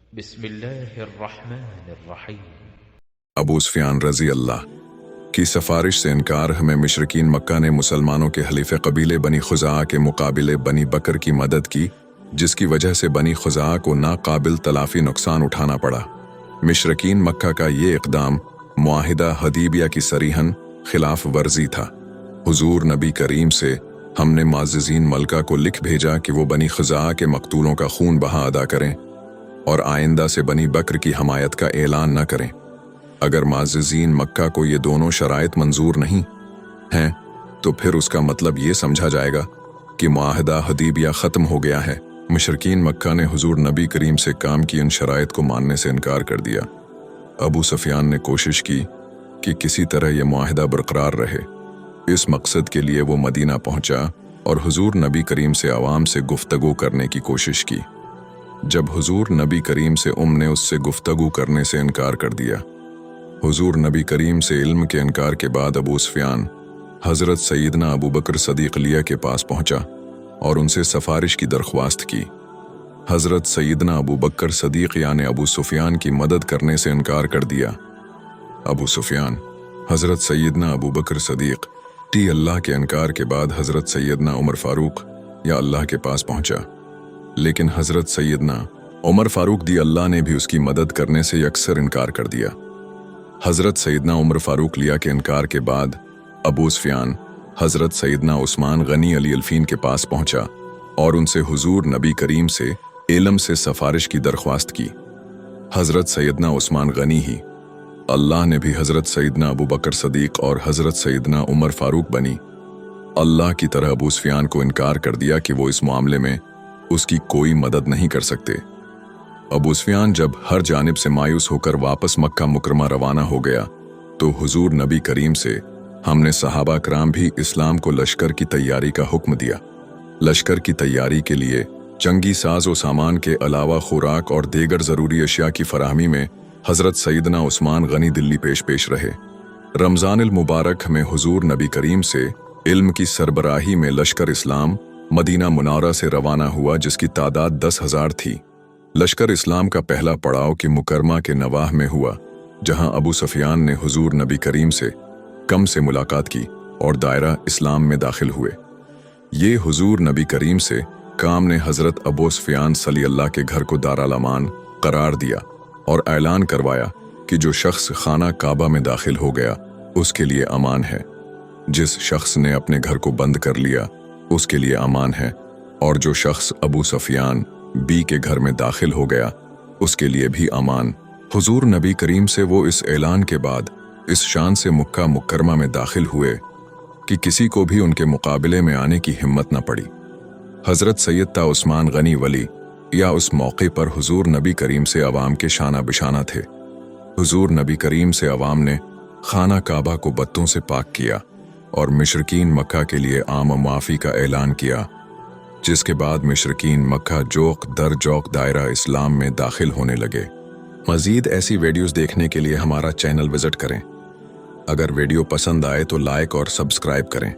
बिस्मिल्लाहिर्रहमानिर्रहीम। अबू सुफियान रजी अल्लाह की सफारिश से इनकार में मुशरिकीन मक्का ने मुसलमानों के हलीफ़े कबीले बनी खुज़ा के मुकाबले बनी बकर की मदद की, जिसकी वजह से बनी खुज़ा को नाकाबिल तलाफ़ी नुकसान उठाना पड़ा। मुशरिकीन मक्का का ये इक़दाम मुआहिदा हदीबिया की सरीहन खिलाफ वर्जी था। हुजूर नबी करीम से हमने माज़िज़ीन मलका को लिख भेजा कि वो बनी खुज़ा के मकतूलों का खून बहा अदा करें और आइंदा से बनी बकर की हमायत का ऐलान न करें। अगर माज़िज़ीन मक्का को ये दोनों शराइत मंजूर नहीं हैं तो फिर उसका मतलब ये समझा जाएगा कि मुआहिदा हदीबिया ख़त्म हो गया है। मुशरिकीन मक्का ने हुजूर नबी करीम से काम की इन शराइत को मानने से इनकार कर दिया। अबू सुफियान ने कोशिश की कि किसी तरह यह मुआहिदा बरकरार रहे। इस मकसद के लिए वो मदीना पहुंचा और हुजूर नबी करीम से आवाम से गुफ्तगू करने की कोशिश की। जब हुजूर नबी करीम से ने उससे गुफ्तगू करने से इनकार कर दिया। हुजूर नबी करीम से इल्म के इनकार के बाद अबू सुफियान हज़रत सैयदना अबू बकर सदीक़ लिया के पास पहुंचा और उनसे सफारिश की दरख्वास्त की। हज़रत सैयदना अबू बकर सदीक़ यानी अबू सुफियान की मदद करने से इनकार कर दिया। अबू सुफियान हज़रत सैयदना अबू बकर सदीक़ टी अल्लाह के इनकार के बाद हज़रत सैयदना उमर फ़ारूक या अल्लाह के पास पहुंचा, लेकिन हज़रत सैयदना उमर फ़ारूक दी अल्लाह ने भी उसकी मदद करने से यकसर इनकार कर दिया। हज़रत सैयदना उमर फ़ारूक लिया के इनकार के बाद अबू सुफियान हज़रत सैयदना उस्मान गनी अली अल्फीन के पास पहुंचा और उनसे हुजूर नबी करीम से इल्म से सफारिश की दरख्वास्त की। हज़रत सैयदना उस्मान गनी ही अल्लाह ने भी हज़रत सैयदना अबू बकर सदीक़ और हज़रत सैयदना उमर फ़ारूक बनी अल्लाह की तरह अबू सुफियान को इनकार कर दिया कि वो इस मामले में उसकी कोई मदद नहीं कर सकते। अबू सुफियान जब हर जानिब से मायूस होकर वापस मक्का मुकरमा रवाना हो गया तो हुजूर नबी करीम से हमने सहाबा कराम भी इस्लाम को लश्कर की तैयारी का हुक्म दिया। लश्कर की तैयारी के लिए जंगी साज व सामान के अलावा खुराक और दीगर ज़रूरी अशिया की फराहमी में हज़रत सैयदना उस्मान गनी दिल्ली पेश रहे। रमज़ान मुबारक में हुजूर नबी करीम से इल्म की सरबराही में लश्कर इस्लाम मदीना मुनावरा से रवाना हुआ, जिसकी तादाद 10,000 थी। लश्कर इस्लाम का पहला पड़ाव की मुकरमा के नवाह में हुआ, जहां अबू सुफियान ने हुजूर नबी करीम से कम से मुलाकात की और दायरा इस्लाम में दाखिल हुए। ये हुजूर नबी करीम से काम ने हज़रत अबू सुफियान सली अल्लाह के घर को दारुल अमान करार दिया और ऐलान करवाया कि जो शख्स खाना काबा में दाखिल हो गया उसके लिए अमान है, जिस शख्स ने अपने घर को बंद कर लिया उसके लिए अमान है, और जो शख्स अबू सुफियान बी के घर में दाखिल हो गया उसके लिए भी अमान। हुजूर नबी करीम से वो इस ऐलान के बाद इस शान से मक्का मुकरमा में दाखिल हुए कि किसी को भी उनके मुकाबले में आने की हिम्मत न पड़ी। हज़रत सैयदना उस्मान गनी वली या उस मौके पर हुजूर नबी करीम से अवाम के शाना बिशाना थे। हुजूर नबी करीम से अवाम ने खाना काबा को बत्तों से पाक किया और मुशरिकीन मक्का के लिए आम माफ़ी का ऐलान किया, जिसके बाद मुशरिकीन मक्का जोक दर जोक दायरा इस्लाम में दाखिल होने लगे। मज़ीद ऐसी वीडियोज़ देखने के लिए हमारा चैनल विज़िट करें। अगर वीडियो पसंद आए तो लाइक और सब्सक्राइब करें।